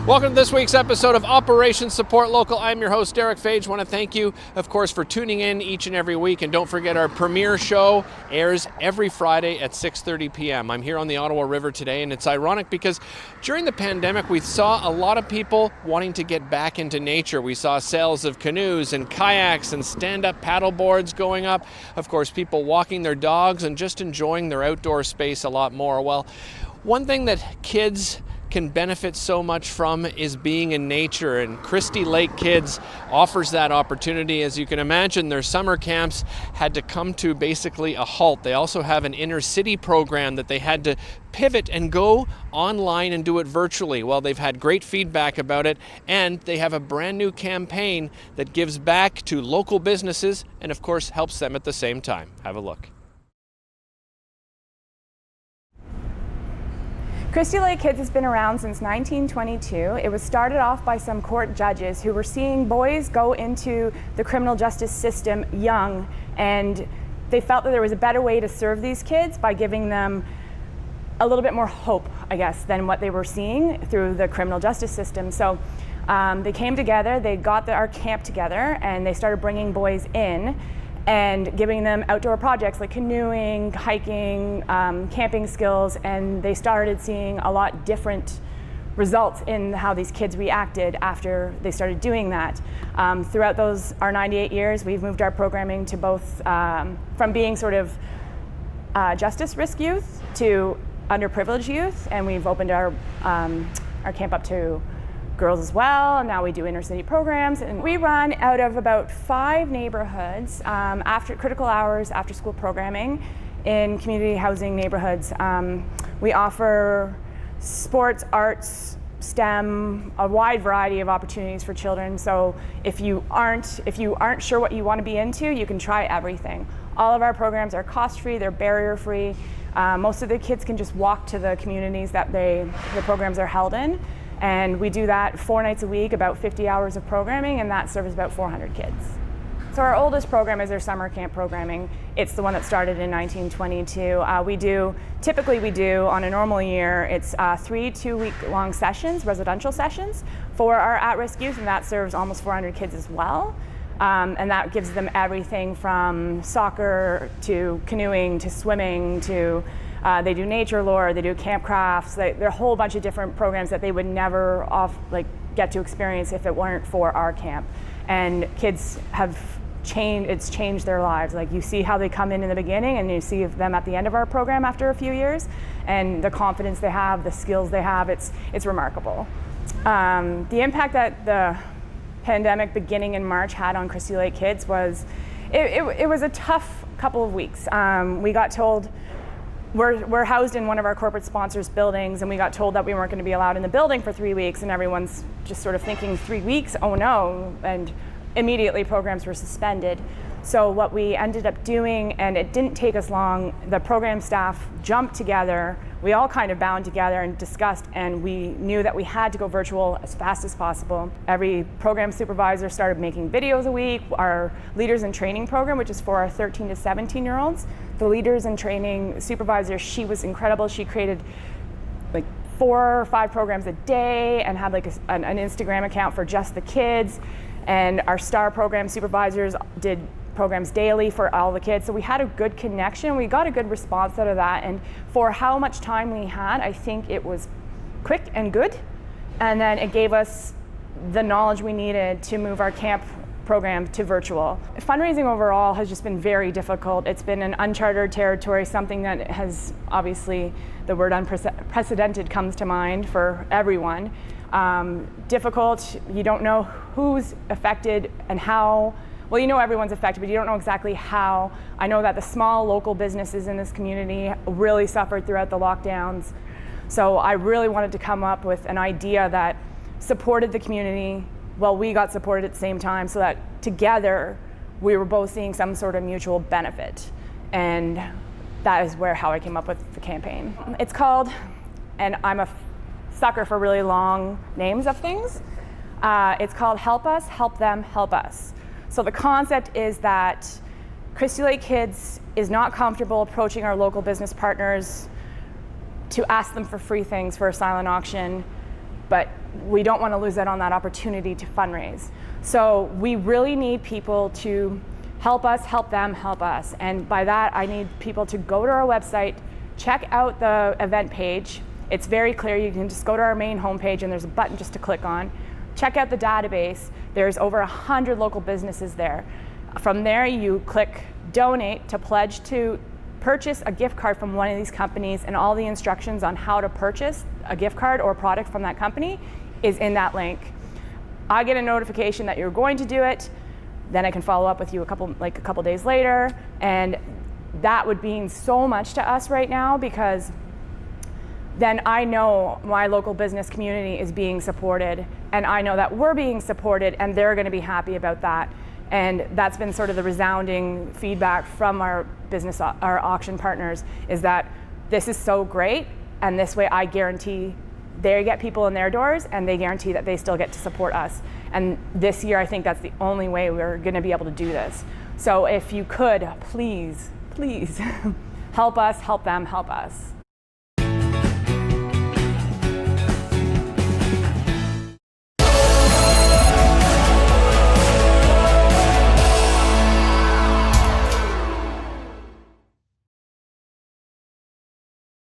Welcome to this week's episode of Operation Support Local. I'm your host, Derek Fage. I want to thank you, of course, for tuning in each and every week. And don't forget, our premiere show airs every Friday at 6:30 p.m. I'm here on the Ottawa River today, and it's ironic because during the pandemic, we saw a lot of people wanting to get back into nature. We saw sales of canoes and kayaks and stand-up paddle boards going up. Of course, people walking their dogs and just enjoying their outdoor space a lot more. Well, one thing that kids can benefit so much from is being in nature, and Christie Lake Kids offers that opportunity. As you can imagine, their summer camps had to come to basically a halt. They also have an inner city program that they had to pivot and go online and do it virtually. Well, they've had great feedback about it, and they have a brand new campaign that gives back to local businesses and of course helps them at the same time. Have a look. Christie Lake Kids has been around since 1922. It was started off by some court judges who were seeing boys go into the criminal justice system young, and they felt that there was a better way to serve these kids by giving them a little bit more hope, I guess, than what they were seeing through the criminal justice system. So they came together, they got our camp together, and they started bringing boys in and giving them outdoor projects like canoeing, hiking, camping skills, and they started seeing a lot different results in how these kids reacted after they started doing that. Throughout our 98 years, we've moved our programming to both from being sort of justice risk youth to underprivileged youth, and we've opened our camp up to girls as well. Now we do inner city programs, and we run out of about 5 neighborhoods after critical hours, after school programming in community housing neighborhoods. We offer sports, arts, STEM, a wide variety of opportunities for children. So if you aren't sure what you want to be into, you can try everything. All of our programs are cost-free, they're barrier-free. Most of the kids can just walk to the communities that the programs are held in. And we do that 4 nights a week, about 50 hours of programming, and that serves about 400 kids. So our oldest program is our summer camp programming. It's the one that started in 1922. Typically we do, on a normal year, it's 3 2-week-long sessions, residential sessions, for our at-risk youth, and that serves almost 400 kids as well. And that gives them everything from soccer to canoeing to swimming to they do nature lore, they do camp crafts. There are a whole bunch of different programs that they would never get to experience if it weren't for our camp. And kids have changed their lives. Like, you see how they come in the beginning, and you see them at the end of our program after a few years, and the confidence they have, the skills they have, it's remarkable. The impact that the pandemic beginning in March had on Christie Lake Kids was, it was a tough couple of weeks. We got told, we're housed in one of our corporate sponsors' buildings, and we got told that we weren't going to be allowed in the building for 3 weeks, and everyone's just sort of thinking, 3 weeks? Oh no, and immediately programs were suspended. So what we ended up doing, and it didn't take us long, the program staff jumped together, we all kind of bound together and discussed, and we knew that we had to go virtual as fast as possible. Every program supervisor started making videos a week. Our Leaders in Training program, which is for our 13 to 17-year-olds, the Leaders in Training supervisor, she was incredible. She created like 4 or 5 programs a day and had like an Instagram account for just the kids. And our STAR program supervisors did programs daily for all the kids. So we had a good connection. We got a good response out of that. And for how much time we had, I think it was quick and good. And then it gave us the knowledge we needed to move our camp program to virtual. Fundraising overall has just been very difficult. It's been an uncharted territory, something that has, obviously, the word unprecedented comes to mind for everyone. Difficult, you don't know who's affected and how. Well, you know everyone's affected, but you don't know exactly how. I know that the small local businesses in this community really suffered throughout the lockdowns. So I really wanted to come up with an idea that supported the community while we got supported at the same time, so that together we were both seeing some sort of mutual benefit. And that is how I came up with the campaign. It's called, and I'm a sucker for really long names of things, it's called Help Us, Help Them, Help Us. So the concept is that Christie Lake Kids is not comfortable approaching our local business partners to ask them for free things for a silent auction, but we don't want to lose out on that opportunity to fundraise. So we really need people to help us, help them, help us. And by that, I need people to go to our website, check out the event page. It's very clear. You can just go to our main homepage and there's a button just to click on. Check out the database. There's over 100 local businesses there. From there, you click donate to pledge to purchase a gift card from one of these companies, and all the instructions on how to purchase a gift card or product from that company is in that link. I get a notification that you're going to do it, then I can follow up with you a couple days later, and that would mean so much to us right now, because then I know my local business community is being supported, and I know that we're being supported, and they're going to be happy about that. And that's been sort of the resounding feedback from our auction partners, is that this is so great, and this way I guarantee they get people in their doors, and they guarantee that they still get to support us. And this year, I think that's the only way we're going to be able to do this. So if you could, please help us, help them, help us.